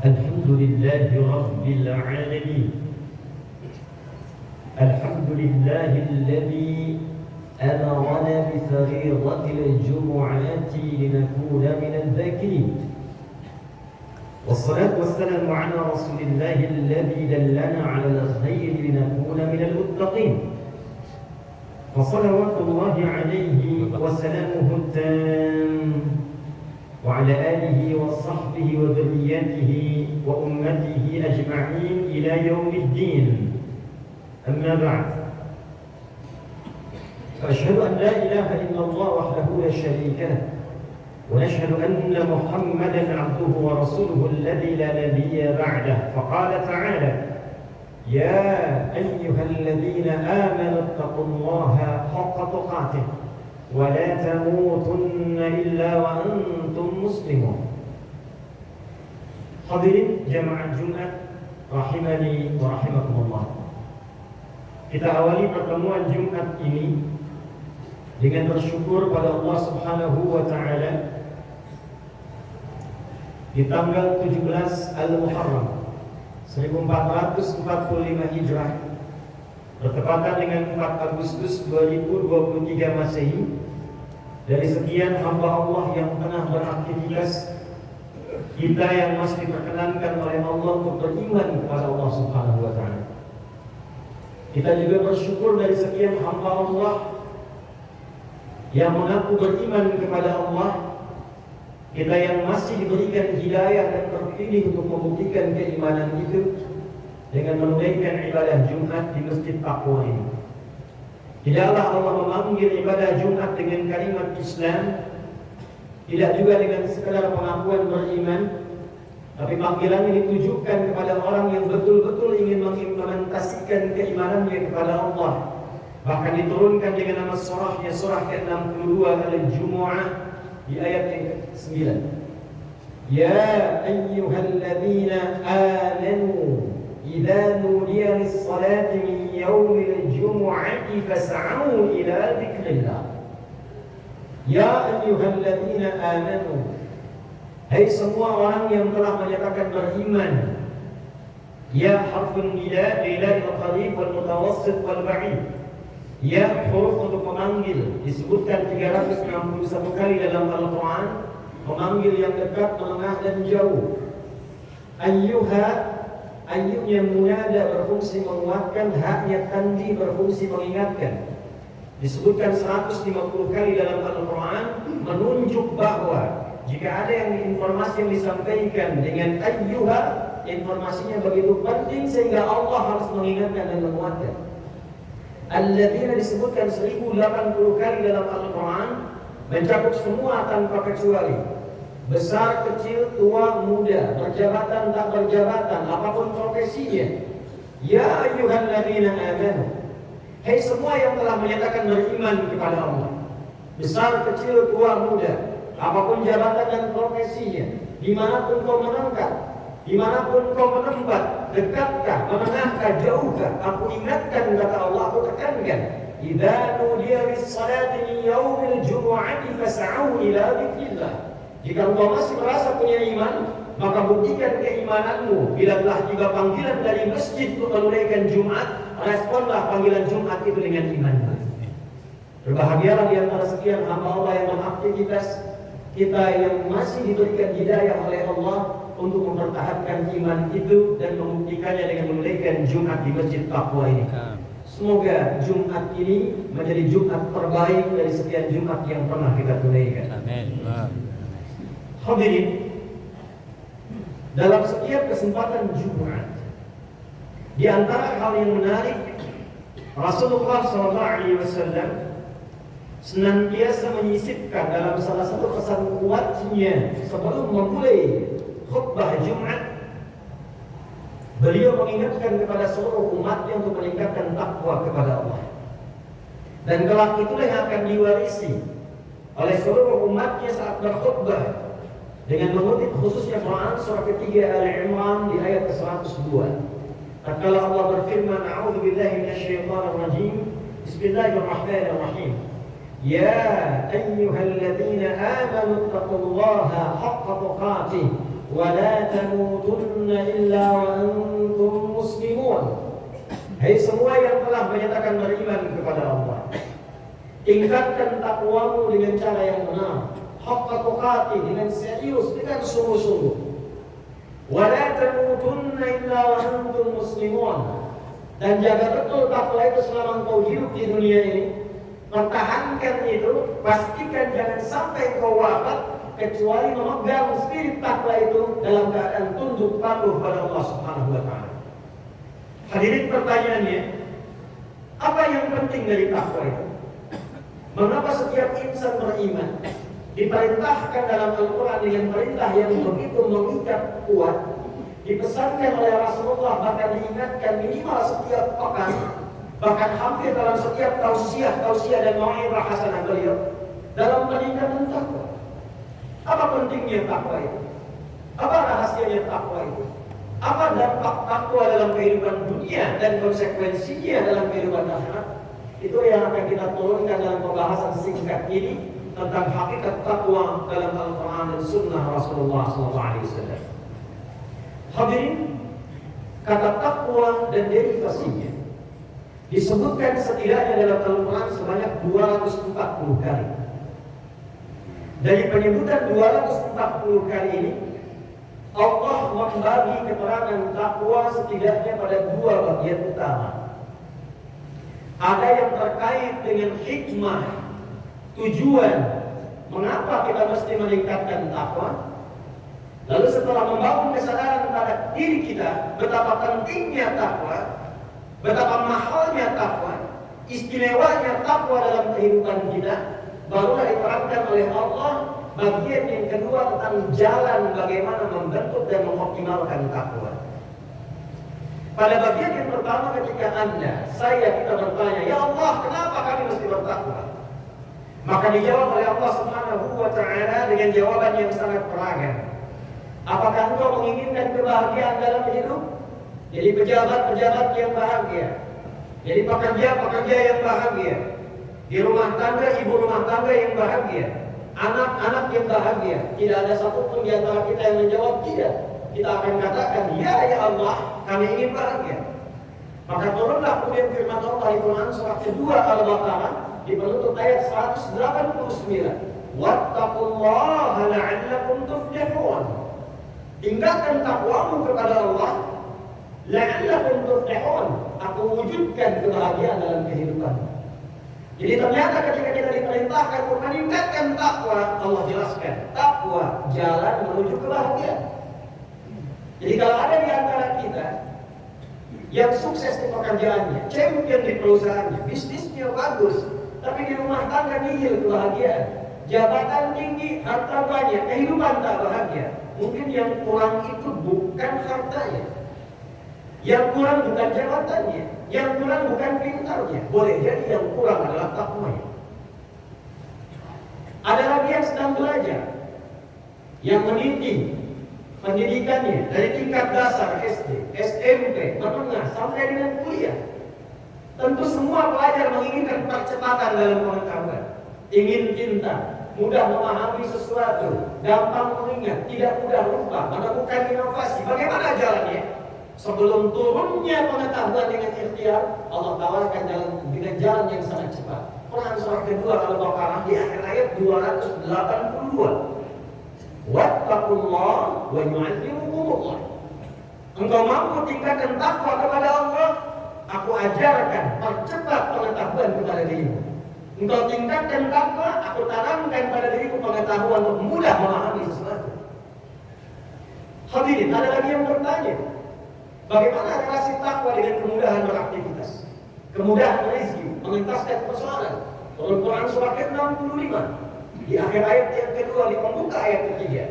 الحمد لله رب العالمين. الحمد لله الذي أمرنا بفريضة الجمعة لنكون من الذاكرين، والصلاة والسلام على رسول الله الذي دلنا على الخير لنكون من المتقين، فصلوات الله عليه وسلامه التام وعلى آله وصحبه وذريته وأمته أجمعين إلى يوم الدين. أما بعد، فأشهد أن لا إله إلا الله وحده لا شريك له، ونشهد أن محمدا عبده ورسوله الذي لا نبي بعده. فقال تعالى: يا أيها الذين آمنوا اتقوا الله حق تقاته ولا تموتن إلا وأنتم مسلمون. Hadirin jamaah Jumat rahimani wa rahimakumullah. Kita awali pertemuan Jumat ini dengan bersyukur pada Allah Subhanahu wa taala di tanggal 17 Al-Muharram 1445 Hijrah bertepatan dengan 4 Agustus 2023 Masehi. Dari sekian hamba Allah yang tengah beraktivitas, kita yang masih diperkenankan oleh Allah untuk beriman kepada Allah Subhanahu wa taala. Kita juga bersyukur dari sekian hamba Allah yang mengaku beriman kepada Allah, kita yang masih diberikan hidayah dan terpilih untuk membuktikan keimanan itu dengan menunaikan ibadah Jumat di Masjid Taqwa ini. Tidaklah Allah memanggil ibadah Jumat dengan kalimat Islam, tidak juga dengan sekadar pengakuan beriman, tapi panggilan ini ditujukan kepada orang yang betul-betul ingin mengimplementasikan keimanannya kepada Allah. Bahkan diturunkan dengan nama surahnya, surah ke-62 Al-Jumu'ah di ayat yang ke-9. Ya ayyuhalladzina amanu idza nudiya lis-salati min yaumil jumu'ati fas'au ila dzikrillah. Ya ayyuhalladzina amanu, hai semua orang yang telah menyatakan beriman. Ya harfun nida ila al-qarib wal mutawassit wal ba'id. Ya huruf untuk memanggil, disebutkan 361 kali dalam Al-Quran, memanggil yang dekat, menengah dan jauh. Ayyuha, ayyunya munada berfungsi menguatkan, haknya tandi berfungsi mengingatkan. Disebutkan 150 kali dalam Al-Quran, menunjuk bahwa jika ada informasi yang disampaikan dengan ayyuha, informasinya begitu penting sehingga Allah harus mengingatkan dan menguatkan. Alladzina disebutkan 1080 kali dalam Al-Quran, mencakup semua tanpa kecuali, besar, kecil, tua, muda, berjabatan, tak berjabatan, apapun profesinya. Ya ayyuhalladzina amanu, hai semua yang telah menyatakan beriman kepada Allah, besar, kecil, tua, muda, apapun jabatan dan profesinya, dimanapun kau menangkap, dimanapun kau menempat, dekatkah, menengahkah, jauhkah, aku ingatkan, kata Allah, aku tekankan. Idza nudiya lis-salati min yaumil jumu'ati fas'au ila dzikrillah. Jika engkau masih merasa punya iman, maka buktikan keimananmu. Bila telah tiba panggilan dari masjid untuk menunaikan Jumat, responlah panggilan Jumat itu dengan iman. Berbahagialah di antara sekian hamba Allah yang beraktivitas, kita yang masih diberikan hidayah oleh Allah untuk mempertahankan iman itu dan membuktikannya dengan menunaikan Jumat di Masjid Taqwa ini. Semoga Jumat ini menjadi Jumat terbaik dari sekian Jumat yang pernah kita tunaikan. Amin. Hadirin, dalam setiap kesempatan Jumat, di antara hal yang menarik, Rasulullah SAW senantiasa menyisipkan dalam salah satu pesan kuatnya sebelum memulai khutbah Jumat, beliau mengingatkan kepada seluruh umatnya untuk meningkatkan takwa kepada Allah. Dan kelak itulah yang akan diwarisi oleh seluruh umatnya saat berkhutbah, dengan mengutip khususnya Quran surah ketiga Al-Imran di ayat ke-102. Tatkala Allah berfirman, a'udzubillahi minasyaitonir rajim, bismillahirrahmanirrahim. Ya ayyuhalladzina amanu taqullaha haqqa tuqatih wa la tamutunna illa wa antum muslimun. Hai semua yang telah menyatakan beriman kepada Allah, tingkatkan takwamu dengan cara yang benar, haqqa tuqati, dengan serius, dengan sungguh-sungguh. Wa la tamutunna illa wa antum muslimun. Dan jaga betul takwa itu selama engkau hidup di dunia ini. Pertahankan itu, pastikan jangan sampai engkau wafat kecuali memegang spirit takwa itu dalam keadaan tunduk patuh pada Allah Subhanahu wa taala. Hadirin, pertanyaannya, apa yang penting dari takwa itu? Mengapa setiap insan beriman diperintahkan dalam Al-Quran dengan perintah yang begitu mengikat kuat, dipesankan oleh Rasulullah, bahkan diingatkan minimal setiap pekan, bahkan hampir dalam setiap tausiah dan mau'izah hasanah beliau dalam peningkatan takwa? Apa pentingnya takwa itu? Apa rahasianya takwa itu? Apa dampak takwa dalam kehidupan dunia dan konsekuensinya dalam kehidupan akhirat? Itu yang akan kita turunkan dalam pembahasan singkat ini tentang hakikat takwa dalam Al-Quran dan Sunnah Rasulullah SAW. Hadirin, kata takwa dan derivasinya disebutkan setidaknya dalam Al-Quran sebanyak 240 kali. Dari penyebutan 240 kali ini, Allah membagi keterangan takwa setidaknya pada dua bagian utama. Ada yang terkait dengan hikmah, tujuan mengapa kita mesti meningkatkan takwa. Lalu setelah membangun kesadaran pada diri kita betapa pentingnya takwa, betapa mahalnya takwa, istimewanya takwa dalam kehidupan kita, barulah diterangkan oleh Allah bagian yang kedua tentang jalan bagaimana membentuk dan mengoptimalkan takwa. Pada bagian yang pertama, ketika kita bertanya, ya Allah, kenapa kami mesti bertakwa? Maka dijawab oleh Allah Subhanahu wa ta'ala dengan jawaban yang sangat beragam. Apakah engkau menginginkan kebahagiaan dalam hidup? Jadi pejabat-pejabat yang bahagia, jadi pekerja-pekerja yang bahagia, di rumah tangga, ibu rumah tangga yang bahagia, anak-anak yang bahagia. Tidak ada satupun di antara kita yang menjawab tidak. Kita akan katakan, ya Allah, kami ingin bahagia. Maka turunlah kemudian firman Allah di Quran surah kedua Al-Baqarah di penutup ayat 189. Wattaqullaha la'allakum tuflihun. Tingkatkan takwamu kepada Allah, la'allakum tuflihun. Aku wujudkan kebahagiaan dalam kehidupan. Jadi ternyata ketika kita diperintahkan untuk meningkatkan takwa, Allah jelaskan takwa jalan menuju kebahagiaan. Jadi kalau ada di antara kita yang sukses di pekerjaannya, champion di perusahaannya, bisnisnya bagus, tapi di rumah tangga nihil kebahagiaan, jabatan tinggi, harta banyak, kehidupan tak bahagia, mungkin yang kurang itu bukan hartanya, yang kurang bukan jabatannya, yang kurang bukan pintarnya, boleh jadi yang kurang adalah takwanya. Ada lagi yang sedang belajar, yang meniti pendidikannya dari tingkat dasar SD, SMP, menengah sampai dengan kuliah. Tentu semua pelajar menginginkan percepatan dalam pengetahuan, ingin pintar, mudah memahami sesuatu, gampang mengingat, tidak mudah lupa, menemukan inovasi. Bagaimana jalannya? Sebelum turunnya pengetahuan dengan ikhtiar, Allah tawarkan dengan jalan yang sangat cepat. Quran surah kedua Al-Baqarah di akhir ayat 282. Wattaqullah wa yu'allimukumullah. Engkau mampu tingkatkan takwa kepada Allah, aku ajarkan, percepat pengetahuan kepada dirimu. Engkau tingkatkan takwa, aku tanamkan pada dirimu pengetahuan untuk mudah memahami sesuatu. Hadirin, ada lagi yang bertanya, bagaimana relasi takwa dengan kemudahan beraktivitas, kemudahan rezeki, mengentaskan persoalan? Quran surah ke-65 di akhir ayat yang kedua, di pembuka ayat ketiga.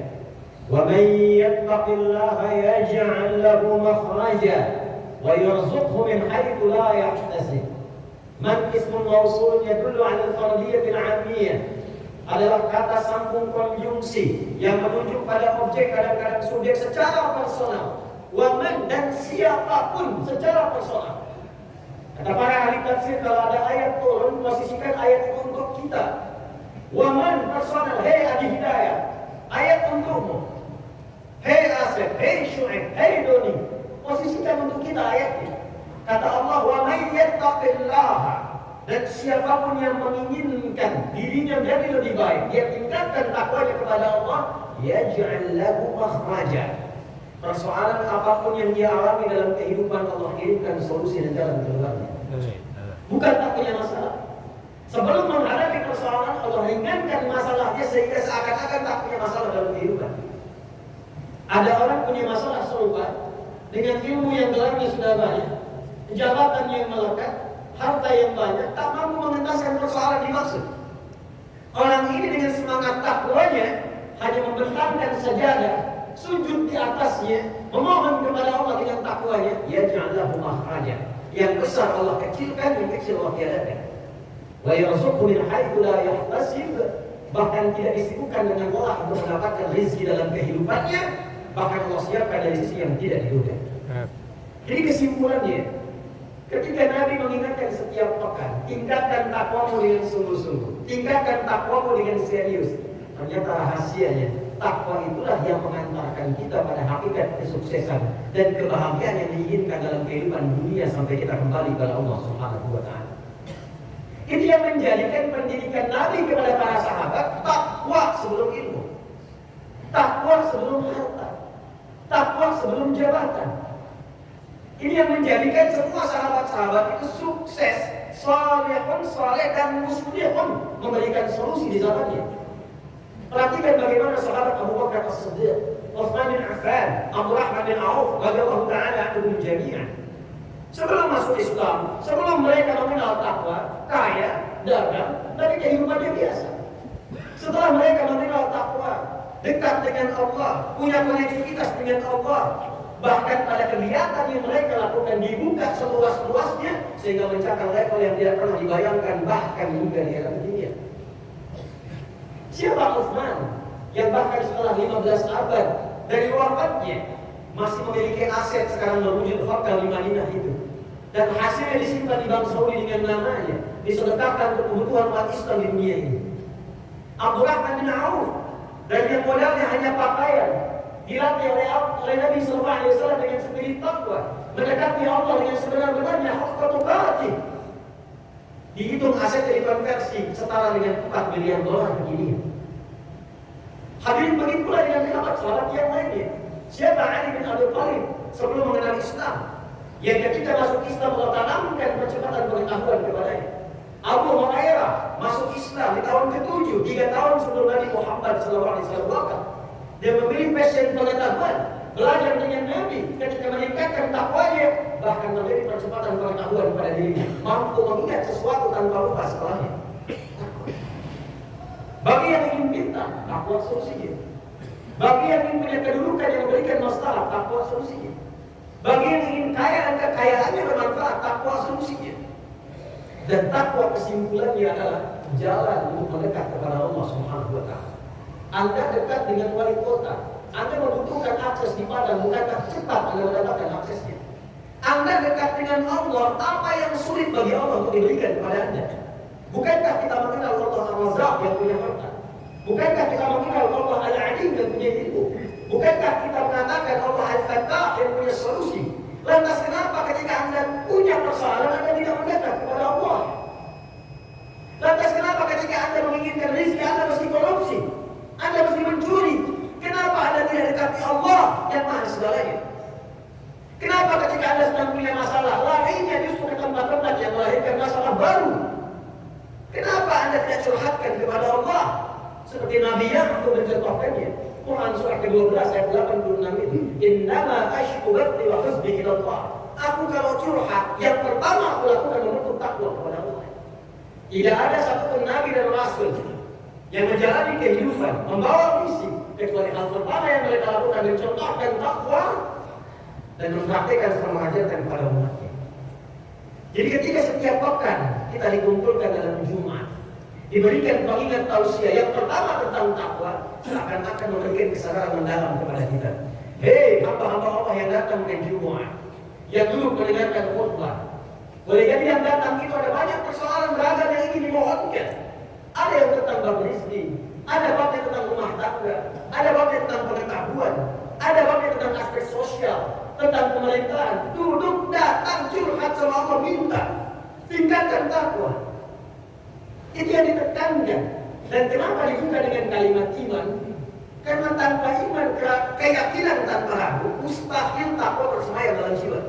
Wa may yattaqillaha yaj'al lahu makhraja wa yarzuqhu min haitsu la yahtasib. Man ismun mausul yadullu 'ala al-fardiyyah al-'ammiyah. Adalah kata sambung konjungsi yang menunjuk pada objek, kadang-kadang subjek secara personal. Wa man, dan siapapun secara personal. Kata para ahli tafsir, kalau ada ayat turun, posisikan ayat itu untuk kita. Waman personal, hei ahli hidayah, ayat untukmu. Hei kita ayatnya. Kata Allah, wa may yattaqillaha, dan siapapun yang menginginkan dirinya menjadi lebih baik, dia tingkatkan takwanya kepada Allah, yaj'al lahu makhraja. Persoalan apapun yang dia alami dalam kehidupan, Allah kirimkan solusi dan jalan keluarnya. Bukan tak punya masalah. Sebelum menghadapi persoalan, Allah ringankan masalahnya sehingga seakan-akan tak punya masalah dalam kehidupan. Ada orang punya masalah serupa dengan ilmu yang gelarnya sudah banyak, jabatan yang melekat, harta yang banyak, tak mampu mengentaskan persoalan dimaksud. Orang ini dengan semangat takwanya hanya membentangkan sajadah, sujud di atasnya, memohon kepada Allah dengan takwanya, yaj'al lahu makhraja. Yang besar Allah kecilkan, yang kecil Allah tiadakan. Wa yarzuqhu min haitsu la yahtasib, bahkan tidak disibukkan dengan olah untuk mendapatkan rezeki dalam kehidupannya, bahkan Allah siapkan dari sisi yang tidak diduga. Jadi kesimpulannya, ketika Nabi mengingatkan setiap pekan, tingkatkan takwamu dengan sungguh-sungguh, tingkatkan takwamu dengan serius. Ternyata rahasianya, takwa itulah yang mengantarkan kita pada hakikat kesuksesan dan kebahagiaan yang diinginkan dalam kehidupan dunia sampai kita kembali kepada Allah Subhanahu wa taala. Ini yang menjadikan pendidikan Nabi kepada para sahabat, takwa sebelum ilmu, takwa sebelum harta, takwa sebelum jabatan. Ini yang menjadikan semua sahabat-sahabat itu sukses, saleh dan muslihun, memberikan solusi di zamannya. Perhatikan bagaimana sahabat Abu Bakar As-Siddiq, Utsman bin Affan, Abdurrahman bin Auf, radhiyallahu ta'ala anhum jami'an. Sebelum masuk Islam, sebelum mereka mengenal takwa, kaya, dagang, dari kehidupannya biasa. Setelah mereka mengenal takwa, dekat dengan Allah, punya konektivitas dengan Allah, bahkan pada kegiatan yang mereka lakukan dibuka seluas-luasnya sehingga mencapai level yang tidak pernah dibayangkan bahkan hingga di alam dunia. Siapa Utsman yang bahkan setelah 15 abad dari wafatnya masih memiliki aset sekarang berwujud hotel di Madinah itu, dan hasilnya disimpan di Bank Saudi dengan namanya, disedekahkan untuk kebutuhan umat Islam di dunia ini. Abdurrahman bin Auf, dari yang modalnya hanya pakaian, dilatih oleh Nabi Sallallahu Alaihi Wasallam dengan spirit takwa, mendekati Allah dengan sebenar-benarnya, haqqa tuqatih. Dihitung asetnya dikonversi setara dengan 4 miliar dolar begini. Hadirin begitu pula dengan sahabat yang lainnya. Siapa Ali bin Abi Thalib sebelum mengenal Islam, yang ketika masuk Islam Allah tanamkan percepatan pengetahuan kepadanya. Abu Hurairah masuk Islam di tahun ke-7, 3 tahun sebelum Nabi Muhammad SAW wafat. Dia memilih passion pengetahuan, belajar dengan Nabi, ketika meningkatkan takwanya, bahkan memberi percepatan pengetahuan pada dirinya, mampu mengingat sesuatu tanpa lupa setelahnya. Bagi yang ingin pintar, takwa solusinya. Bagi yang ingin punya kedudukan yang memberikan masalah, takwa solusinya. Bagi yang ingin kaya dan kekayaannya bermanfaat, takwa solusinya. Dan takwa kesimpulannya adalah jalan untuk mendekat kepada Allah Subhanahu wa taala. Anda dekat dengan wali kota, Anda membutuhkan akses di Padang, bukankah cepat Anda mendapatkan aksesnya? Anda dekat dengan Allah, apa yang sulit bagi Allah untuk diberikan kepada Anda? Bukankah kita mengenal Allah Ar-Razzaq yang punya harta? Bukankah kita mengenal Allah Al-Alim yang punya ilmu? Bukankah kita mengatakan Allah Al-Fattah yang punya solusi? Lantas kenapa ketika Anda punya persoalan Anda tidak mendekat kepada Allah? Lantas kenapa ketika Anda menginginkan rezeki Anda mesti korupsi? Anda mesti mencuri? Kenapa Anda tidak dekati Allah yang maha segalanya? Kenapa ketika Anda sedang punya masalah, larinya justru ke tempat-tempat yang melahirkan masalah baru? Kenapa Anda tidak curhatkan kepada Allah? Seperti Nabi Ya'qub mencontohkannya. Quran surah ke-12 ayat 86 itu. Innama ashku bathi wa huzni ila Allah. Aku kalau curhat, yang pertama aku lakukan menuntut takwa kepada Allah. Tidak ada satupun Nabi dan Rasul yang menjalani kehidupan, membawa misi, kecuali hal pertama yang mereka lakukan mencontohkan takwa dan mempraktikkan serta mengajarkan kepada umatnya. Jadi ketika setiap pekan kita dikumpulkan dalam Jumat, diberikan pengingat tausiah yang pertama tentang takwa, seakan-akan memberikan kesadaran mendalam kepada kita. Hei hamba-hamba Allah yang datang ke Jumat, yang dulu mendengarkan khutbah, boleh jadi yang datang itu ada banyak persoalan beragam yang ingin dimohonkan. Ada yang tentang bab rezeki, ada babnya tentang rumah tangga, ada babnya tentang pengetahuan, ada babnya tentang aspek sosial, tentang pemerintahan, duduk, datang, curhat sama Allah, minta, tingkatkan takwa. Itu yang ditekankan. Dan kenapa dibuka dengan kalimat iman? Karena tanpa iman, keyakinan tanpa ragu, mustahil takwa bersemayam dalam jiwa.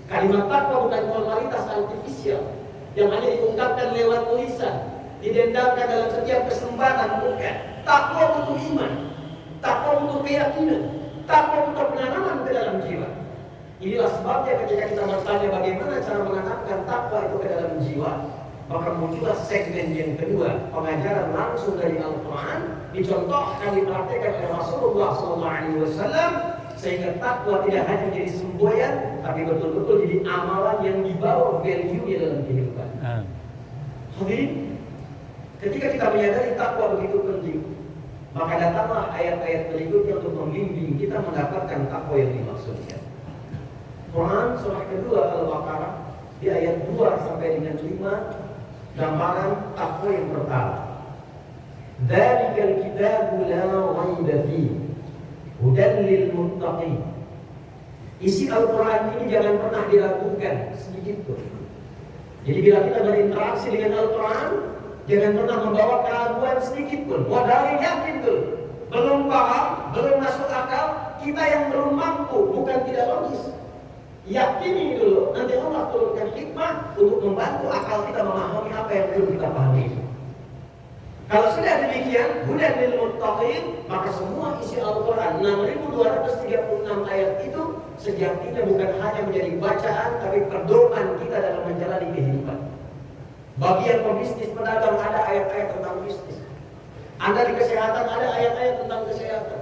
Kalimat takwa bukan formalitas artifisial yang hanya diungkapkan lewat tulisan, didendamkan dalam setiap kesempatan, bukan. Takwa butuh iman, takwa butuh keyakinan, takwa butuh penanaman ke dalam jiwa. Inilah sebabnya ketika kita bertanya bagaimana cara menanamkan takwa itu ke dalam jiwa, maka muncullah segmen yang kedua, pengajaran langsung dari Al-Quran, dicontohkan, dipraktikkan oleh Rasulullah SAW, sehingga takwa tidak hanya menjadi semboyan, tapi betul-betul jadi amalan yang dibawa value-nya dalam kehidupan. Hadirin, ketika kita menyadari takwa begitu penting, maka datanglah ayat-ayat berikutnya untuk membimbing kita mendapatkan takwa yang dimaksudkan. Quran surah kedua Al-Baqarah di ayat 2 sampai dengan 5, gambaran takwa yang pertama. Dzalikal kitabu la raiba fihi hudan lil muttaqin. Isi Al-Quran ini jangan pernah diragukan sedikit pun. Jadi bila kita berinteraksi dengan Al-Quran, jangan pernah membawa keraguan sedikit pun. Modalnya yakin tuh, belum paham, belum masuk akal, kita yang belum mampu, bukan tidak logis. Yakini dulu, nanti Allah turunkan hikmah untuk membantu akal kita memahami apa yang belum kita pahami. Kalau sudah demikian, hudan lil muttaqin, maka semua isi Al-Quran 6.236 ayat itu sejatinya bukan hanya menjadi bacaan, tapi pedoman kita dalam menjalani kehidupan. Bagi yang pebisnis pedagang ada ayat-ayat tentang bisnis. Anda di kesehatan ada ayat-ayat tentang kesehatan.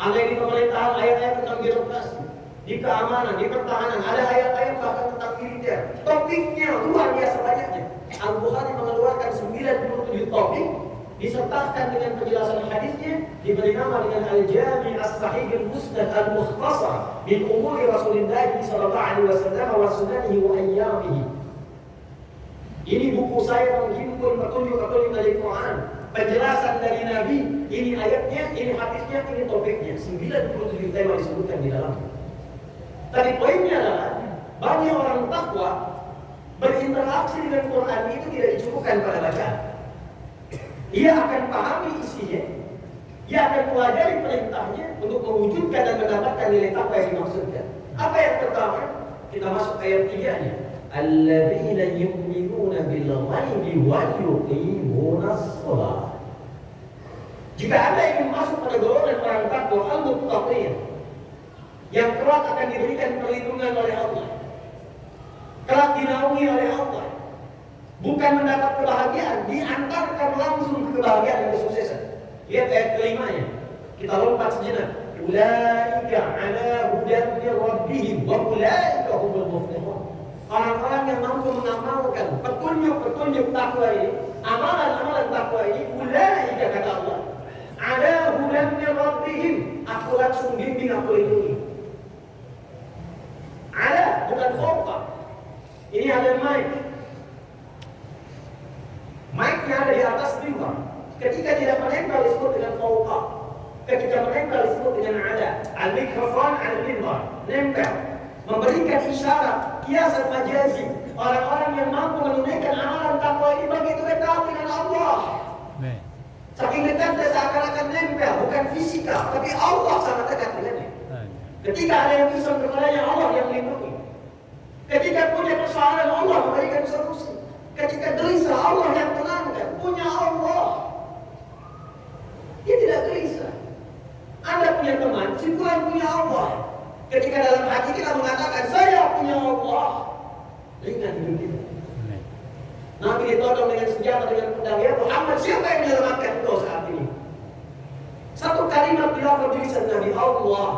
Anda di pemerintahan ayat-ayat tentang birokrasi. Di keamanan, di pertahanan ada ayat-ayat bahkan tentang militer. Topiknya luar biasa banyaknya. Al-Bukhari mengeluarkan 97 topik, disertakan dengan penjelasan hadisnya, diberi nama dengan Al-Jami' As-Sahih Al-Musnad Al-Mukhtasar min umuri Rasulullah sallallahu alaihi wasallam wa sunanihi wa ayyamihi. Ini buku saya menghimpun petunjuk-petunjuk dari Quran, penjelasan dari Nabi, ini ayatnya, ini hadisnya, ini topiknya. 97 tema disebutkan di dalamnya. Tapi poinnya adalah banyak orang takwa berinteraksi dengan Quran itu tidak dicukupkan pada bacaan. Ia akan pahami isinya, ia akan pelajari perintahnya untuk mewujudkan dan mendapatkan nilai takwa yang dimaksudkan. Apa yang pertama? Kita masuk ayat 3-nya. Alladzina yu'minuna bil ghaibi wa yuqimunas shalah. Jika Anda ingin masuk pada golongan orang takwa al-muttaqin, yang kelak akan diberikan perlindungan oleh Allah, kelak dinaungi oleh Allah, bukan mendapat kebahagiaan, diantarkan langsung ke kebahagiaan dan kesuksesan. Lihat ayat kelimanya, kita lompat sejenak. Ulaika ala hudan min rabbihim wa ulaika humul muflihun. Orang-orang yang mampu mengamalkan petunjuk-petunjuk takwa ini, amalan-amalan takwa ini, ulaika kata Allah, ala hudan min rabbihim, aku langsung bimbing, aku lindungi. Ala, bukan fauqa. Ini ada mic. Mic-nya ada di atas mimbar. Ketika tidak menempel disebut dengan fauqa. Ketika menempel disebut dengan ala. Al-mikrofon al-mimbar. Nempel. Memberikan isyarat, kiasan majazi. Orang-orang yang mampu menunaikan amalan takwa ini begitu dekat dengan Allah. Saking dekatnya seakan-akan nempel, bukan fisika, tapi Allah sangat dekat dengannya. Ketika ada yang bisa kepadanya, Allah yang melindungi. Ketika punya persoalan, Allah memberikan solusi. Ketika gelisah, Allah yang tenangkan. Punya Allah, dia tidak gelisah. Anda punya teman, si Tuhan punya Allah. Ketika dalam hati kita mengatakan, saya punya Allah, ringan hidup kita. Nabi ditodong dengan senjata, dengan pedang. Ya Muhammad, siapa yang menyelamatkan engkau saat ini? Satu kalimat dilafaz di lisan Nabi, Allah.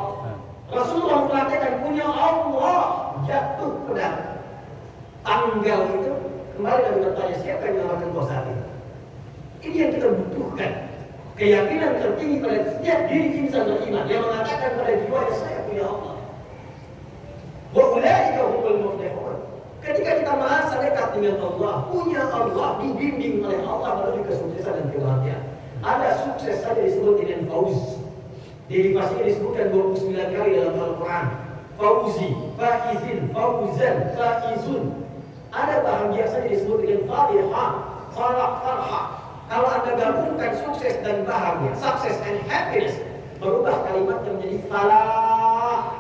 Rasulullah mengatakan punya Allah, jatuh pedang. Tanggal itu kembali dan bertanya, siapa yang menyelamatkan engkau saat ini? Ini yang kita butuhkan. Keyakinan tertinggi pada setiap diri insan beriman yang mengatakan pada jiwanya, saya punya Allah. Wa ulaika humul muflihun. Ketika kita merasa dekat dengan Allah, punya Allah, dibimbing oleh Allah menuju kesuksesan dan kebahagiaan. Ada sukses saja disebut dengan fauz. Derivasinya disebutkan 29 kali dalam Al-Quran. fauzi, faizin, fauzan, faizun. Ada bahagia saja disebut dengan farihah, farah. Kalau Anda gabungkan sukses dan bahagia, success and happiness, berubah kalimatnya menjadi falah.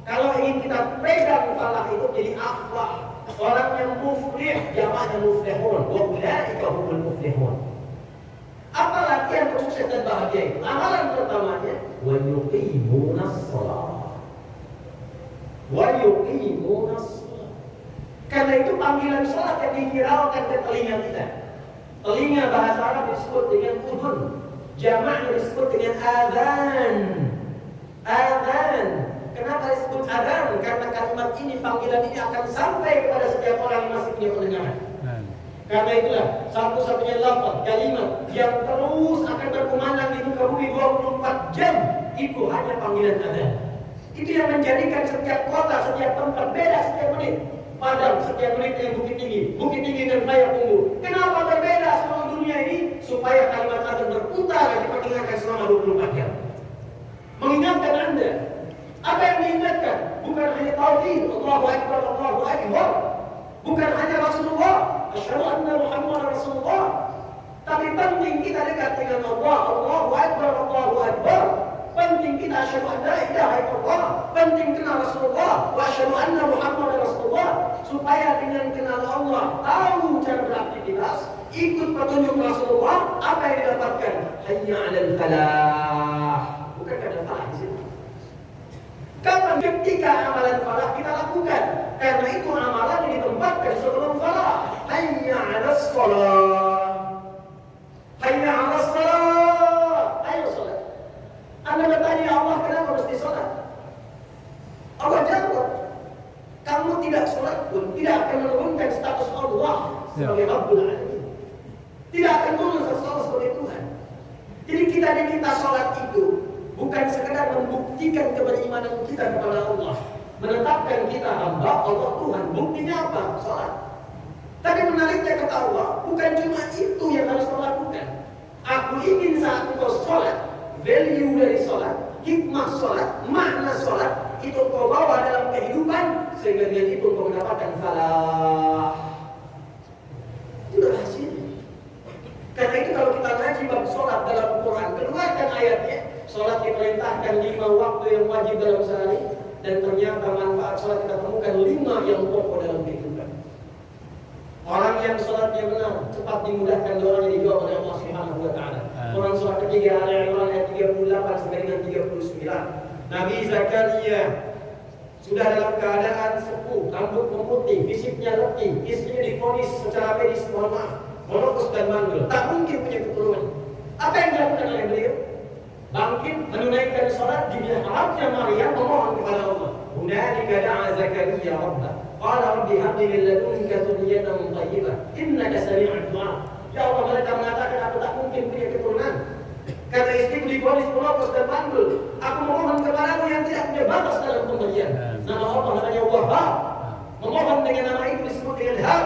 Kalau ingin kita pegang falah itu menjadi aflah. Orang yang muflih, jamaknya muflihun. Wa ulaika humul muflihun. Apa latihan untuk sukses dan bahagia itu? Amalan pertamanya, wa yuqimunas shalah. Wa yuqimunas shalah. Karena itu panggilan salat yang diviralkan ke telinga kita. Telinga bahasa Arab disebut dengan udhun. Jamaknya disebut dengan adzan. Adzan. Kenapa disebut adzan? Karena kalimat ini, panggilan ini akan sampai kepada setiap orang yang masih punya pendengaran. Karena itulah satu-satunya lafaz kalimat yang terus akan berkumandang di muka bumi 24 jam itu hanya panggilan adzan. Itu yang menjadikan setiap kota, setiap tempat beda setiap menit. Padang setiap menit yang bukit tinggi dan Payakumbuh. Kenapa berbeda seluruh dunia ini? Supaya kalimat adzan berputar diperdengarkan selama 24 jam. Mengingatkan Anda. Apa yang diingatkan? Bukan hanya tauhid, Allahu Akbar, Allahu Akbar. Bukan hanya Rasulullah, asyhadu anna Muhammadar Rasulullah. Tapi penting kita dekat dengan Allah, Allahu Akbar, Allahu Akbar. Penting kita asyhadu an la ilaha illallah, penting kenal Rasulullah, wa asyhadu anna Muhammadar Rasulullah, supaya dengan kenal Allah, tahu cara beraktivitas, ikut petunjuk Rasulullah, apa yang didapatkan? Hayya 'alal falah. Bukan ada falah di situ. Kapan ketika amalan falah kita lakukan? Karena itu amalan yang ditempatkan sebelum falah. Hayya 'alas shalah. Hayya 'alas shalah. Ayo salat. Anda bertanya Allah, kenapa mesti sholat? Allah jawab, kamu tidak sholat pun tidak akan menurunkan status Allah sebagai Rabbul Alamin. Tidak akan turun sesuatu sebagai Tuhan. Jadi kita diminta sholat itu bukan sekedar membuktikan keberimanan kita kepada Allah, menetapkan kita hamba Allah Tuhan. Buktinya apa? Sholat. Tapi menariknya kata Allah, bukan cuma itu yang harus kau lakukan. Aku ingin saat engkau sholat, value dari sholat, hikmah sholat, makna sholat itu kau bawa dalam kehidupan sehingga dengan itu kau mendapatkan falah. Itu rahasia. Karena itu kalau kita ngaji bab sholat dalam Quran, keluarkan ayatnya. Sholat diperintahkan 5 waktu yang wajib dalam sehari, dan ternyata manfaat sholat kita temukan 5 yang pokok dalam kehidupan. Orang yang sholatnya benar cepat dimudahkan doanya dijawab oleh Allah Subhanahu wa taala. Quran surah ketiga Al-Imran ayat 38 sampai dengan 39. Nabi Zakaria sudah dalam keadaan sepuh, rambut memutih, fisiknya letih, istrinya divonis secara medis mohon maaf, monopos dan mandul, tak mungkin punya keturunan. Apa yang dilakukan oleh beliau? Bangkit menunaikan sholat di mihrabnya Maryam, memohon kepada Allah. Hunalika da'a Zakaria rabbah, qala rabbi habli min ladunka dzurriyyatan thayyibah innaka sami'ud du'a. Ya Allah, mereka mengatakan aku tak mungkin punya keturunan karena istriku divonis monopos dan mandul. Aku memohon kepadamu yang tidak punya batas dalam pemberian. Nama Allah namanya Wahhab. Memohon dengan nama itu disebut dengan Hab.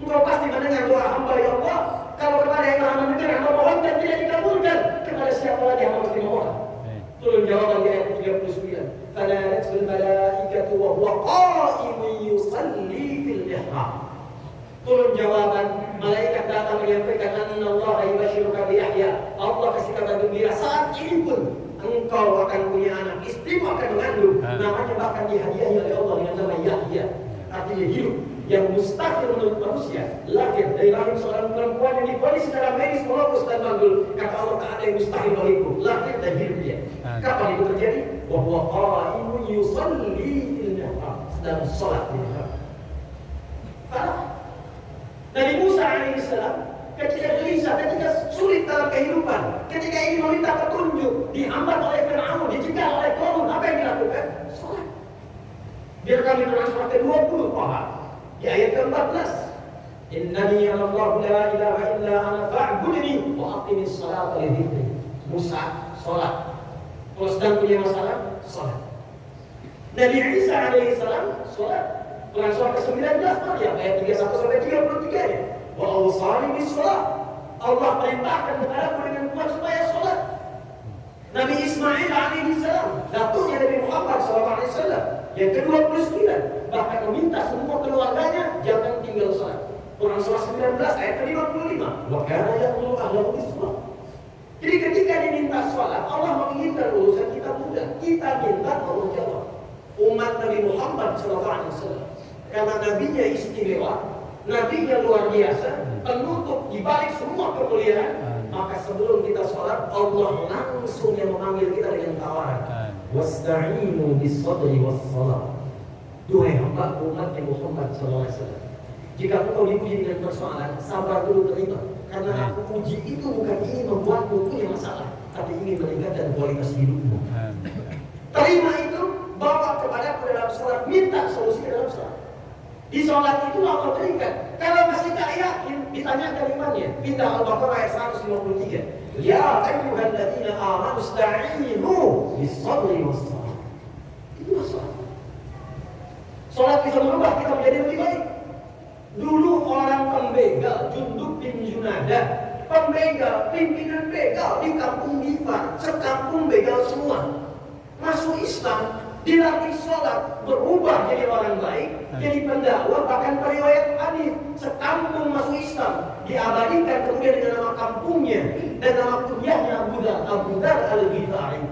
Engkau pasti mendengar doa hamba ya Allah. Kalau kepada yang maha mendengar hamba mohon dan tidak dikabulkan, kepada siapa lagi hamba mesti mohon? Turun jawaban di ayat 39. Fanadatul malaikatu wa huwa qa'imun yusalli fil mihrab. Turun jawaban, malaikat datang menyampaikan anna Allah yubashiruka bi Yahya. Allah kasih kabar gembira saat ini pun engkau akan punya anak, istrimu akan mengandung. Namanya bahkan dihadiahi oleh Allah dengan nama Yahya. Artinya hidup yang mustahil menurut manusia, lahir dari rahim seorang perempuan yang divonis secara medis monopos dan mandul. Kata Allah, tak ada yang mustahil bagiku, lahir dan hidup dia. Kapan itu terjadi? Wa huwa qa'imun yusalli fil mihrab, sedang salat di mihrab. Nabi Musa alaihissalam ketika gelisah, ketika sulit dalam kehidupan, ketika ingin meminta petunjuk, dihambat oleh Fir'aun, dijegal oleh Qarun, apa yang dilakukan? Salat. Biar kami terang surat ke-20 di ayat ke-14. Innani anallahu la ilaha illa ana fa'budni wa aqimis salata li dzikri. Musa salat. Kalau sedang punya masalah, salat. Nabi Isa alaihissalam salat. Quran surah ke-19 Maryam ayat 31 sampai 33-nya. Wa awsani bis shalah. Allah perintahkan kepadaku dengan kuat supaya salat. Nabi Ismail alaihissalam, datuknya Nabi Muhammad SAW, yang ke-29, bahkan meminta semua keluarganya jangan tinggal salat. Quran surah 19 ayat ke-55. Wa kana ya'muru ahlahu bis-shalah. Jadi ketika diminta salat, Allah menginginkan urusan kita mudah. Kita minta Allah jawab. Umat Nabi Muhammad SAW, karena nabinya istimewa, nabinya luar biasa, penutup di balik semua kemuliaan, maka sebelum kita sholat, Allah langsung yang memanggil kita dengan tawaran. Wasta'inu bis-sabri was-shalah. Duhai hamba umat Nabi Muhammad SAW, jika engkau diuji dengan persoalan, sabar dulu terima. Karena aku uji itu bukan ingin membuatmu punya masalah, tapi ingin meningkatkan kualitas hidupmu. Terima itu, bawa kepada dalam sholat, minta solusi dalam sholat. Di sholat itu Allah berikan. Kalau masih tak yakin, ditanyakan imannya. Minta Al-Baqarah ayat 153. Ya ayyuhalladzina amanu ista'inu bis-sabri was-shalah. Itulah sholat. Sholat bisa merubah kita menjadi lebih baik. Dulu orang pembegal, Jundub bin Junadah, pembegal, pimpinan begal di kampung Gifar, sekampung begal semua. Masuk Islam, dilatih sholat, berubah jadi orang baik, jadi pendakwah, bahkan periwayat hadis, sekampung masuk Islam, diabadikan kemudian dengan nama kampungnya dan nama kunyahnya Abu Dar Al-Ghifari.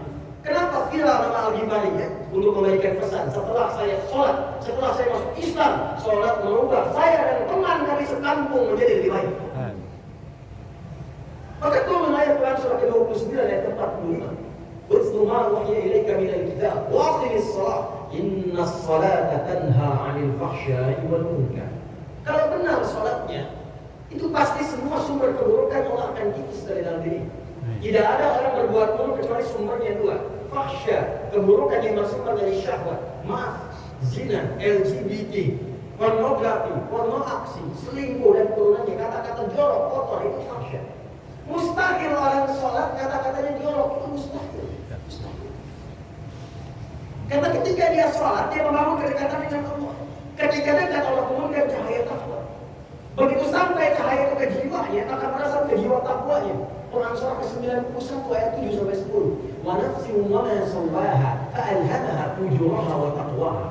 Kenapa viral nama Al-Ghifari? Untuk memberikan pesan, setelah saya sholat, setelah saya masuk Islam, sholat merubah saya dan teman kami sekampung menjadi lebih baik. Maka turun ayat Quran surah ke-29 ayat 45. Utslu ma wahya ilaika minal kitab wa aqimis shalah innas salata tanha 'anil fahsya'i wal munkar. Kalau benar salatnya, itu pasti semua sumber keburukan Allah akan kikis dari dalam diri. Tidak ada orang berbuat buruk kecuali sumbernya dua. Fahsya, keburukan yang bersumber dari syahwat, maaf, zina, LGBT, pornografi, porno aksi, selingkuh dan turunannya, kata-kata jorok, kotor, itu fahsya. Mustahil orang sholat kata-katanya jorok, itu mustahil. Karena ketika dia sholat, dia membangun kedekatan dengan Allah. Ketika dekat, Allah turunkan cahaya takwa. Begitu sampai cahaya itu ke jiwanya, akan merasa ke jiwa takwanya. Quran surah ke-91 ayat 7 sampai 10. Wa nafsin wa ma sawwaha fa'alhamaha fujuraha wa taqwaha.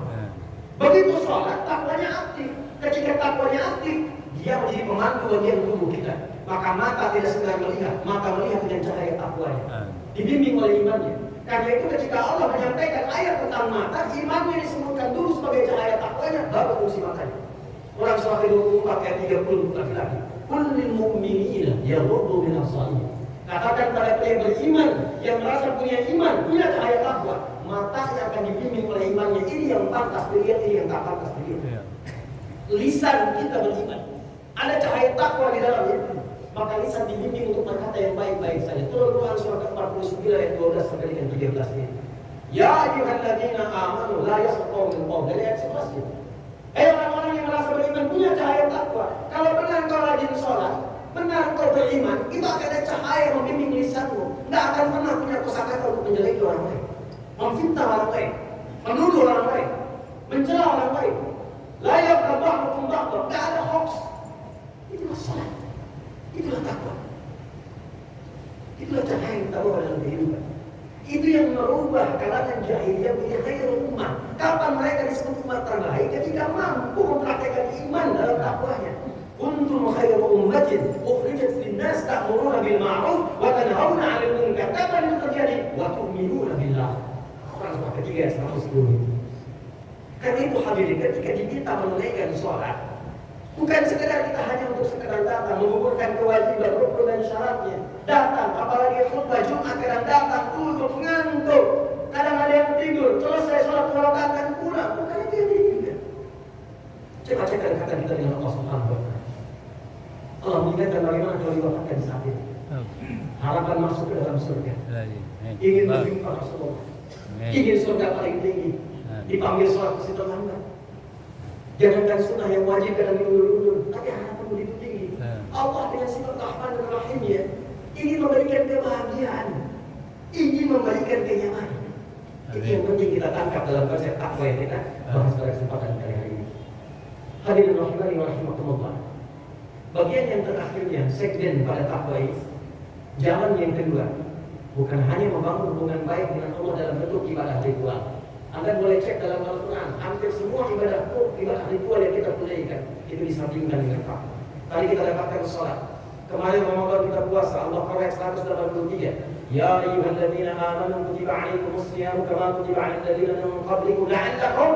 Begitu sholat, takwanya aktif. Ketika takwanya aktif, dia menjadi pemandu bagian tubuh kita. Maka mata tidak sekedar melihat, mata melihat dengan cahaya takwanya. Dibimbing oleh imannya. Karena itu ketika Allah menyampaikan ayat tentang mata, imannya disebutkan dulu sebagai cahaya takwanya, baru fungsi matanya. Quran surah ke-24 ayat 30 laki-laki. Qul lil mu'minina yaghuddu min absarihim. Katakan pada yang beriman, yang merasa punya iman, punya cahaya takwa, matanya akan dibimbing oleh imannya. Ini yang pantas dilihat, ini yang tak pantas dilihat. Lisan kita beriman, ada cahaya takwa di dalamnya, maka lisan dibimbing untuk berkata yang baik-baik saja. Turun Quran surah ke-49 ayat 12 sampai dengan 13 ini. Ya ayyuhalladzina amanu la yasqaw min qawm, dari ayat 11. Orang-orang yang merasa beriman punya cahaya takwa. Kalau benar kau rajin sholat, benar kau beriman, itu akan ada cahaya membimbing lisanmu. Tidak akan pernah punya kosakata untuk menjeleki orang lain, memfitnah orang lain, menuduh orang lain, mencela orang lain. Layak ba'dukum ba'dan, tidak ada hoax. Itulah sholat, itulah takwa, itulah cahaya yang kita bawa dalam kehidupan. Itu yang merubah kalangan jahiliyah menjadi khairul ummah. Kapan mereka disebut umat terbaik? Ketika mampu mempraktikkan iman dalam takwanya. Kuntum khairu ummatin ukhrijat lin-nas ta'muruna bil ma'ruf wa tanhauna 'anil munkar. Kapan itu terjadi? Wa tu'minuna billah. Quran surah ketiga 110. Karena itu hadirin, ketika diminta menunaikan sholat, bukan sekedar kita hanya untuk sekedar datang mengumpulkan kewajiban, rukun dan syaratnya. Datang, apalagi khutbah Jumat kadang datang, duduk, ngantuk, kadang ada yang tidur, selesai sholat 2 rakaat dan pulang. Bukan itu yang diinginkan. Coba cek kata kita dengan Allah Subhanahu wa Ta'ala. Allah mengingatkan bagaimana kalau diwafatkan saat ini. Harapan masuk ke dalam surga. Ingin berjumpa Rasulullah. Ingin surga paling tinggi. Dipanggil sholat ke situ lambat. Jangankan sunnah yang wajib kadang diulur-ulur, tapi harapan begitu tinggi. Allah dengan sifat Rahman dan Rahimnya ingin memberikan kebahagiaan, ingin memberikan kenyamanan. Itu yang penting kita tangkap dalam konsep takwa yang kita bahas pada kesempatan kali ini. Hadirin rahimani wa rahimakumullah. Bagian yang terakhirnya, sekjen pada takwa ini, jalan yang kedua, bukan hanya membangun hubungan baik dengan Allah dalam bentuk ibadah ritual. Anda boleh cek dalam Al-Quran, hampir semua ibadah ritual yang kita tunaikan itu disandingkan dengan takwa. Tadi kita dapatkan sholat. Kemarin Ramadan kita puasa, Allah Qur'an 183. Ya ayyuhalladzina amanu kutiba 'alaikumus shiyam kama kutiba 'alal ladzina min qablikum la'allakum.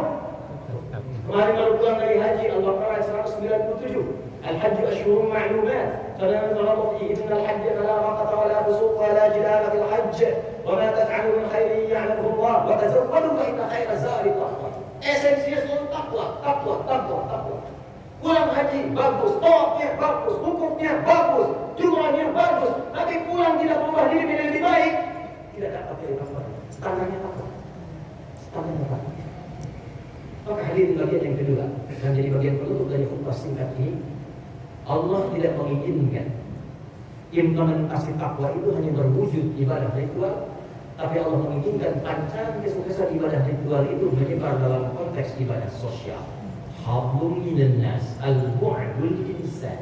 Kemarin baru pulang dari haji, Allah Qur'an 197. Al-hajj ashhurun ma'lumat. Faman farada fihinna al-hajj fala rafata wala fusuqa wala jidala fil hajj. Wa ma taf'alu min khairin ya'lamuhu Allah wa tazawwadu fa inna khayra zadi taqwa. Esensinya takwa. Pulang haji bagus, tawafnya bagus, wukufnya bagus, jumrahnya bagus, tapi pulang tidak berubah diri menjadi lebih baik, tidak dapat dari takwa. Standarnya takwa. Maka hadirin bagian yang kedua dan jadi bagian penutup dari khutbah singkat ini, Allah tidak menginginkan implementasi takwa itu hanya berwujud ibadah ritual, tapi Allah menginginkan pancaran kesuksesan ibadah ritual itu menyebar dalam konteks ibadah sosial. Hablum minan nas al-bu'dul insan.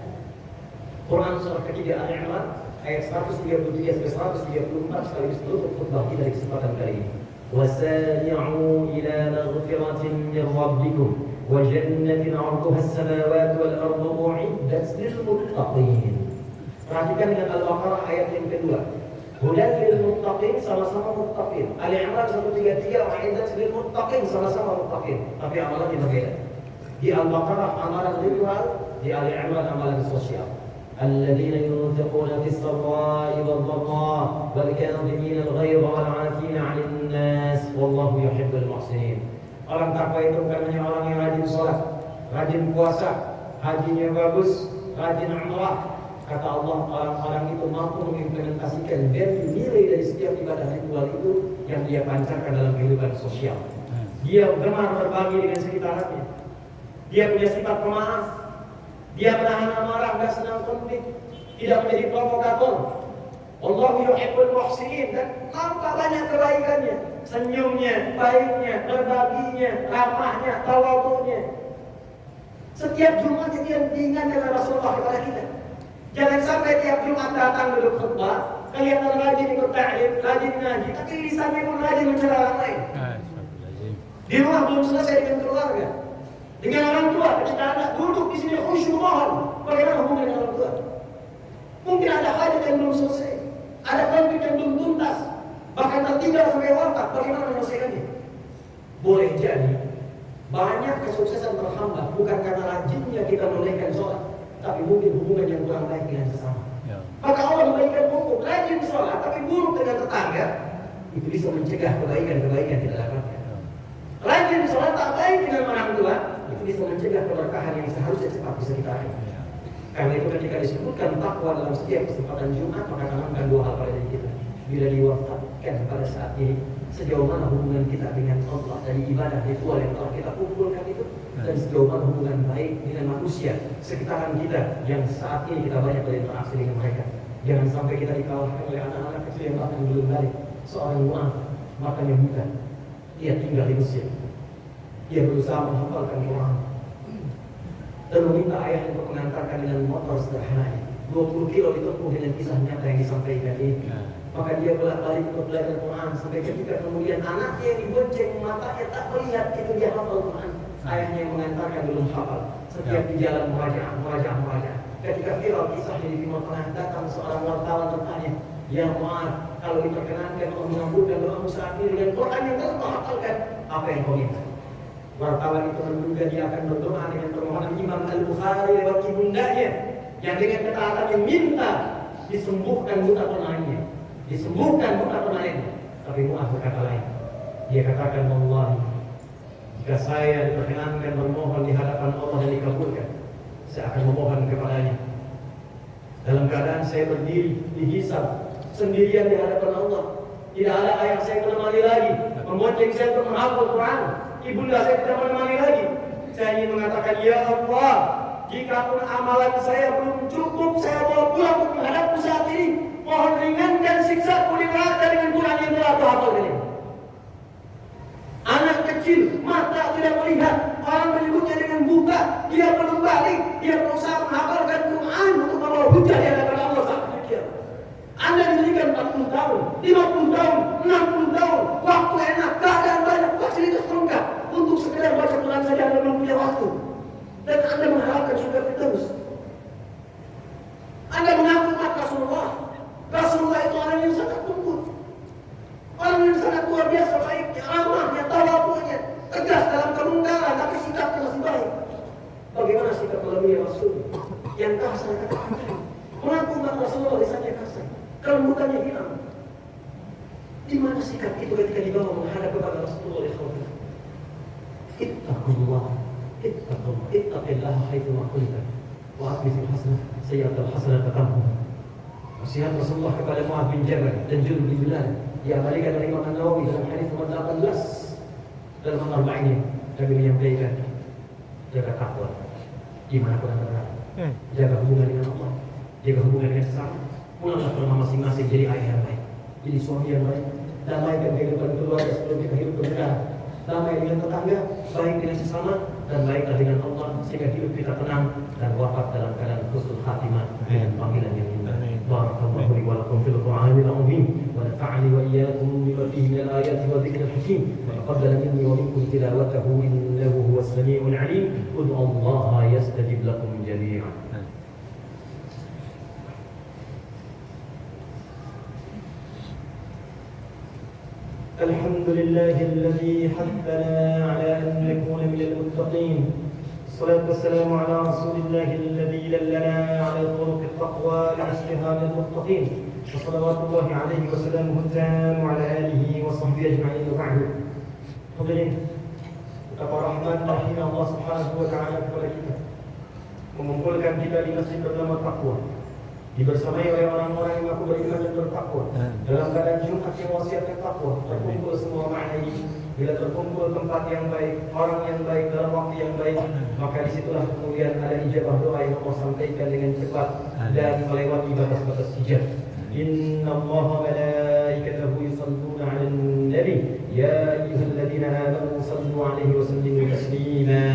Quran surah ketiga Al-Imran ayat 133 sampai 134 sekaligus penutup khutbah kita di kesempatan kali ini. Wasari'u ila maghfiratin min rabbikum wa jannatin 'arduha as-samawati wal ardu u'iddat lil muttaqin. Perhatikan dengan Al-Baqarah ayat yang kedua. Hudan lil muttaqin, sama-sama muttaqin. Al-Imran 133 u'iddat lil muttaqin, sama-sama muttaqin, tapi amalannya berbeda. Di Al-Baqarah amalan ritual, di Ali Imran amalan sosial. Alladzina yunfiquna fis sarra'i wad dharra'i wal kadhimina al-ghayza wal 'afina 'anil nas wallahu yuhibbul muhsinin. Orang takwa itu bukan hanya orang yang rajin salat, rajin puasa, hajinya bagus, rajin umrah. Kata Allah, orang-orang itu mampu mengimplementasikan nilai dari setiap ibadah ritual itu yang dia pancarkan dalam kehidupan sosial. Dia gemar berbagi dengan sekitarnya. Dia punya sifat pemaaf. Dia menahan amarah, tidak senang konflik, tidak menjadi provokator. Allahu yuhibbul muhsinin, dan nampak banyak kebaikannya, senyumnya, baiknya, berbaginya, ramahnya, tawadhu'nya. Setiap Jumat dia diingatkan oleh Rasulullah kepada kita. Jangan sampai tiap Jumat datang duduk khutbah, kelihatan rajin ikut ta'lim, rajin ngaji, tapi lisannya pun rajin mencela orang lain. Di rumah belum selesai dengan keluarga, dengan orang tua, ketika anak duduk di sini khusyuk mohon, bagaimana hubungan dengan orang tua? Mungkin ada hajat yang belum selesai, ada konflik yang belum tuntas, bahkan tertinggal sampai wafat, bagaimana menyelesaikannya? Boleh jadi banyak kesuksesan terhambat bukan karena rajinnya kita menunaikan sholat, tapi mungkin hubungan yang kurang baik dengan sesama. Maka Allah memberikan hukum rajin sholat tapi buruk dengan tetangga, itu bisa mencegah kebaikan-kebaikan tidak dapatkan. Rajin sholat tak baik dengan orang tua, itu bisa mencegah keberkahan yang seharusnya cepat bisa kita raih. Karena itu ketika disebutkan takwa dalam setiap kesempatan Jumat, maka tanamkan dua hal pada diri kita. Bila diwafatkan pada saat ini, sejauh mana hubungan kita dengan Allah dari ibadah ritual yang telah kita kumpulkan itu, dan sejauh mana hubungan baik dengan manusia sekitaran kita yang saat ini kita banyak berinteraksi dengan mereka. Jangan sampai kita dikalahkan oleh anak-anak kecil yang bahkan belum balik. Seorang Mu'adz, matanya buta, dia tinggal di Mesir. Dia berusaha menghafalkan Quran dan meminta ayahnya untuk mengantarkan dengan motor sederhananya. 20 kilo ditempuh dengan kisah nyata yang disampaikan ini. Maka dia bolak-balik untuk belajar Quran sampai ketika kemudian anaknya yang dibonceng, matanya tak melihat itu dia hafal Quran. Ayahnya yang mengantarkan belum hafal. Setiap di jalan merajaah. Ketika viral kisahnya di Timur Tengah, datang seorang wartawan bertanya, "Ya Mu'adz, kalau diperkenankan Allah mengabulkan doamu saat ini dengan Quran yang telah kau hafalkan, apa yang kau minta?" Wartawan itu menduga dia akan berdoa dengan permohonan Imam Al-Bukhari lewat ibundanya yang dengan ketaatan yang minta disembuhkan buta tunanya, Tapi Mu'adz berkata lain. Dia katakan, "Wallahi, jika saya diperkenankan bermohon di hadapan Allah dan dikabulkan, saya akan memohon kepadanya dalam keadaan saya berdiri dihisab sendirian di hadapan Allah. Tidak ada ayah saya menemani lagi, membonceng saya untuk menghafal Quran. Ibunda saya tidak menemani lagi. Saya ingin mengatakan, ya Allah, jika pun amalan saya belum cukup, saya bawa pulang untuk menghadapmu saat ini. Mohon ringankan siksaku di neraka dengan Quran yang telah aku hafalkan ini." Anak kecil, mata tidak melihat, orang menyebutnya dengan buta, dia belum balik, dia berusaha menghafalkan Quran untuk membawa hujah di hadapan Allah saat itu. Anda diberikan 40 tahun, 50 tahun, 60 tahun, waktu enak, keadaan banyak, fasilitas lengkap. Untuk sekedar baca Quran saja Anda belum punya waktu. Dan Anda mengharapkan surga Firdaus. Anda mengaku umat Rasulullah. Rasulullah itu orang yang sangat lembut, orang yang sangat luar biasa baiknya, ramahnya, tawabunya, tegas dalam kemungkaran, tapi sikapnya masih baik. Bagaimana sikap melalui Rasul yang kasar kata-kata? Mengaku umat Rasulullah lisannya kasar, kelembutannya hilang. Di mana sikap itu ketika dibawa menghadap kepada Rasulullah SAW? Ittaqullah, ittaqillah haitsu ma kunta, wa aqbil hasanah sayyi'atal hasanah tatamhu. Nasihat Rasulullah kepada Mu'adz bin Jabal dan Junduh bin Bilal diabadikan oleh Imam An-Nawawi dalam hadis nomor 18 dalam Al-Arba'in. Nabi menyampaikan, jaga takwa dimanapun Anda berada, jaga hubungan dengan Allah, jaga hubungan dengan sesama, pulanglah ke rumah masing-masing jadi ayah yang baik, jadi suami yang baik, damaikan kehidupan keluarga sebelum kita hidup berbeda, damai dengan tetangga, baik dengan sesama, dan baiklah dengan Allah sehingga hidup kita tenang dan wafat dalam keadaan husnul khatimah dengan panggilan yang indah. Barakallahu li wa lakum fil Qur'anil azim wa nafa'ani wa iyyakum bima fihi min al-ayati wa dhikril hakim wa taqabbala minni wa minkum tilawatahu innahu huwas sami'ul 'alim. Ud'u Allah yastajib lakum jami'an. الحمد لله الذي حثنا على أن نكون من المتقين. الصلاة والسلام على رسول الله الذي دلنا على طرق التقوى لاجتهاد المتقين، وصلوات الله عليه وسلامه التام وعلى آله وصحبه أجمعين. وبعد. Hadirin, betapa rahmat rahim Allah Subhanahu wa taala kepada kita, mengumpulkan kita di masjid bernama Taqwa, dibersamai oleh orang-orang yang mengaku beriman dan bertakwa dalam keadaan Jumat yang wasiatnya takwa. Terkumpul semua makna ini. Bila terkumpul tempat yang baik, orang yang baik dalam waktu yang baik, maka disitulah kemudian ada ijabah doa yang Allah sampaikan dengan cepat dan melewati batas-batas hijab. Inna Allaha malaikatahu yusalluna 'alan nabi ya ayyuhalladzina amanu sallu 'alaihi wa sallimu taslima.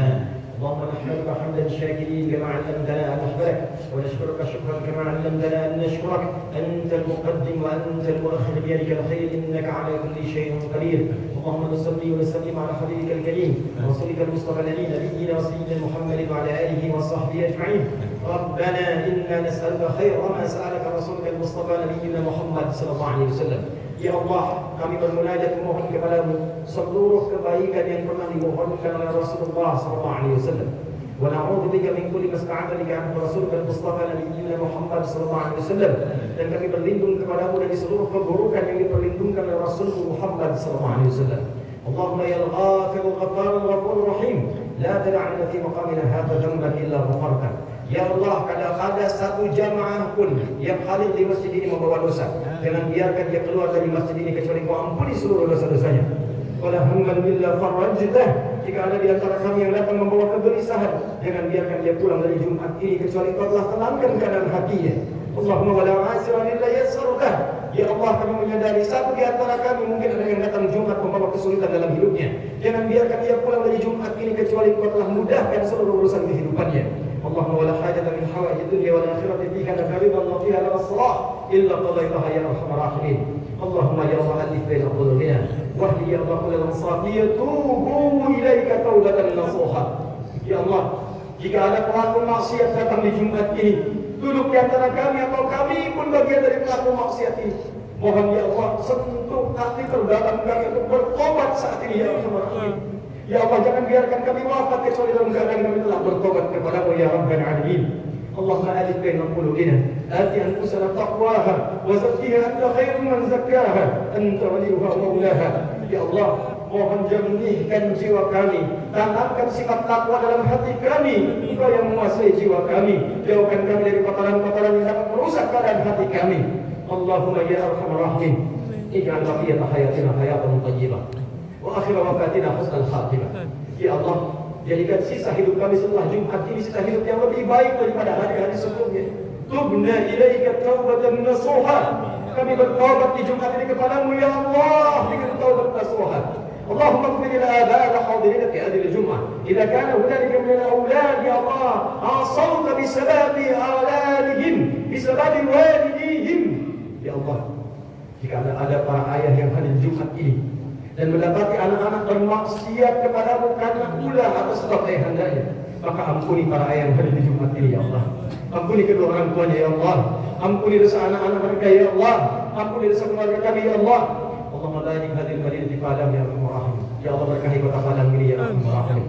اللهم نحمدك حمدا شاكرين كما علمتنا ان نحمدك، ونشكرك شكرا كما علمتنا ان نشكرك. انت المقدم وانت المؤخر بيدك الخير، انك على كل شيء قدير. اللهم صل وسلم على حبيبك الكريم ورسولك المصطفى الذي نبينا وسيدنا محمد وعلى اله وصحبه اجمعين. ربنا انا نسالك خير ما سالك رسولك المصطفى نبينا محمد صلى الله عليه وسلم. Ya Allah, kami bermunajat memohon kepadamu seluruh kebaikan yang pernah dimohonkan oleh Rasulullah SAW. Wa na'udzubika min kulli ma sta'adha bika 'abdu rasulika al-mustafa nabiyyina Muhammad sallallahu alaihi wasallam. Dan kami berlindung kepadamu dari seluruh keburukan yang diperlindungkan oleh Rasulullah Muhammad sallallahu alaihi wasallam. Allahumma ya al-ghafir al-ghaffar al-ghafur rahim, la tad'alna fi maqamina hadha dhanban illa ghafarta. Ya Allah, kalau ada satu jamaah pun yang hadir di masjid ini membawa dosa, jangan biarkan dia keluar dari masjid ini kecuali Kau ampuni seluruh dosa-dosanya. Wala hamman illa farajtah. Jika ada di antara kami yang datang membawa kegelisahan, jangan biarkan dia pulang dari Jumat ini kecuali Kau telah tenangkan keadaan hatinya. Allahumma wala asira illa yassarta. Ya Allah, kami menyadari satu di antara kami mungkin ada yang datang Jumat membawa kesulitan dalam hidupnya. Jangan biarkan dia pulang dari Jumat ini kecuali Kau telah mudahkan seluruh urusan kehidupannya. Allahumma wala hajata min hawaij dunya wal akhirati fika nakaridan wa fiha la salah illa qadaitaha ya arhamar rahimin. Allahumma ya Allah alif baina qulubina wahdi ya Allah lil ansabiyya tubu ilaika taubatan nasuha. Ya Allah, jika ada pelaku maksiat datang di Jumat ini, duduk di antara kami atau kami pun bagian dari pelaku maksiat ini, mohon ya Allah sentuh hati terdalam kami untuk bertobat saat ini ya arhamar rahimin. Ya Allah, jangan biarkan kami wafat kecuali dalam keadaan kami telah bertobat kepada-Mu ya Rabbal Alamin. Allahumma alif baina qulubina, ati anfusana taqwaha wa zakkiha anta khairu man zakkaha, anta waliyuha wa maulaha. Ya Allah, mohon jernihkan jiwa kami, tanamkan sifat takwa dalam hati kami. Engkau yang menguasai jiwa kami, jauhkan kami dari kotoran-kotoran yang dapat merusak keadaan hati kami. Allahumma ya arhamar rahimin, ij'al baqiyata hayatina hayatan thayyibah wa akhir wafatina husnal khatimah. Ya Allah, jadikan sisa hidup kami setelah Jumat ini sisa hidup yang lebih baik daripada hari-hari sebelumnya. Tubna ilaika taubatan nasuha. Kami bertaubat di Jumat ini kepadamu ya Allah dengan taubat nasuha. اللهم اغفر للآباء الحاضرين في هذه الجمعة إذا كان هنالك من الأولاد يا الله عصوت بسبب أولادهم بسبب والديهم. Ya Allah, Jika ada para ayah yang hadir Jumat ini dan mendapati anak-anak bermaksiat kepadamu karena ulah atau sebab ayahandanya, maka ampuni para ayah yang hadir di Jumat ini ya Allah. Ampuni kedua orang tuanya ya Allah. Ampuni dosa anak-anak mereka ya Allah. Ampuni dosa keluarga kami ya Allah. Allahumma barik hadil madinah di Padang ya Arhamar Rahim. Ya Allah berkahi kota Padang ini ya Arhamar Rahim.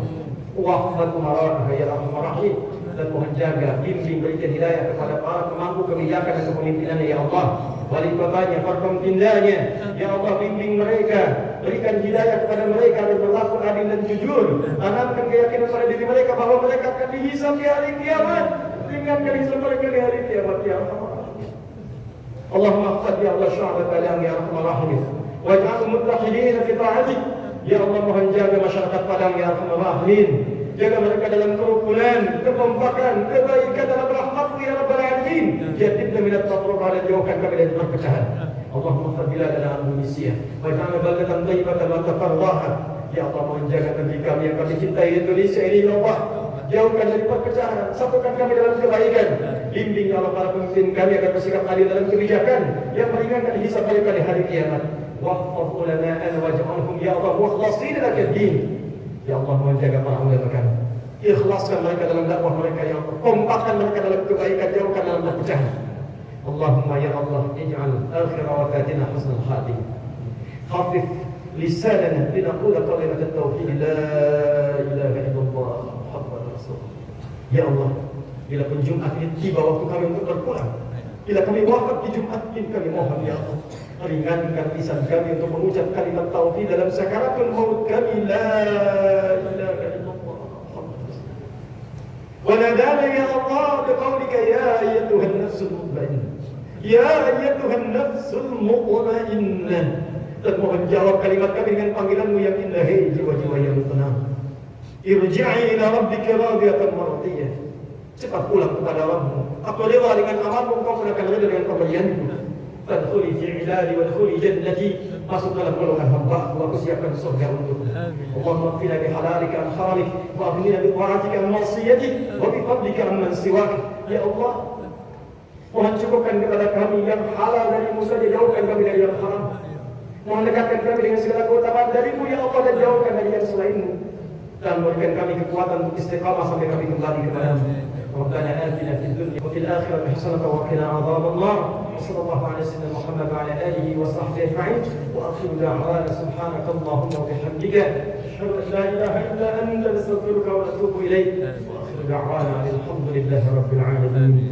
Wahfad umara'ah ya Arhamar Rahim. Dan mohon jaga, bimbing, berikan hidayah kepada para pemangku kebijakan dan kepemimpinannya ya Allah. Wali kotanya, para pemimpinannya ya Allah, bimbing mereka, berikan hidayah kepada mereka dan berlaku adil dan jujur. Tanamkan keyakinan pada diri mereka bahwa mereka akan dihisab di hari kiamat. Ringankan hisab mereka di hari kiamat ya Allah. Allahumma akhfad ya Allah sya'bat Padang ya Arhamar Rahim. Waj'al mutlaqidina fi ta'atik. Ya Allah, mohon jaga masyarakat Padang ya Arhamar Rahim. Jaga mereka dalam kerukunan, kekompakan, kebaikan dalam rahmat-Mu ya Rabbal Alamin. Jadidna minat tafruqa, dan jauhkan kami dari perpecahan. Allahumma fadila lana Indonesia waj'alna baldatan thayyibatan wa tafarraha. Ya Allah, mohon jaga negeri kami yang kami cintai Indonesia ini ya Allah. Jauhkan dari perpecahan, satukan kami dalam kebaikan. Bimbing ya Allah para pemimpin kami agar bersikap adil dalam kebijakan yang meringankan hisab mereka di hari kiamat. Wahfaz ulama'ana waj'alhum ya Allah mukhlasin laka ad-din. Ya Allah, mohon jaga para ulama kami. Ikhlaskan mereka dalam dakwah mereka ya Allah. Kompakkan mereka dalam kebaikan, jauhkan dalam perpecahan. Allahumma ya Allah, ij'al akhir wafatina husnul khatimah. Khafif lisanana linaqula kalimat at-tauhid la ilaha illallah Muhammadur Rasulullah. Ya Allah, bila pun Jumat ini tiba waktu kami untuk berpulang, bila kami wafat di Jumat ini, kami mohon ya Allah, ringankan lisan kami untuk mengucap kalimat tauhid dalam sakaratul maut kami, la ilaha illallah wa nadana ya Allah biqaulika ya ayyatuhan nafsul mutmainnah, ya ayyatuhan nafsul mutmainnah. Dan mohon jawab kalimat kami dengan panggilan-Mu yang indah, hei jiwa-jiwa yang tenang, irji'i ila rabbika radiyatan mardiyah. Cepat pulang kepada Rabb-Mu, aku rela dengan amal-Mu, Engkau akan rela dengan pemberian-Mu. Fadkhuli fi ibadi wadkhuli jannati. Masuk dalam golongan hamba-Ku, aku siapkan surga untukmu. Allahumma qfina bihalalika an haramik, wa aghnina bi ta'atika an ma'siyatik, wa bi fadlika amman siwak. Ya Allah, mohon cukupkan kepada kami yang halal dari-Mu saja, jauhkan kami dari yang haram. Mohon dekatkan kami dengan segala keutamaan dari-Mu ya Allah, dan jauhkan dari yang selain-Mu. Dan berikan kami kekuatan untuk istiqamah sampai kami kembali kepada-Mu. ربنا آتنا في الدنيا وفي الآخرة حسنة وقنا عذاب النار. وصلى الله على سيدنا محمد وعلى آله وصحبه أجمعين. وآخر دعوانا سبحانك اللهم وبحمدك أشهد أن لا إله إلا أنت نستغفرك ونتوب إليك. وآخر دعوانا الحمد لله رب العالمين.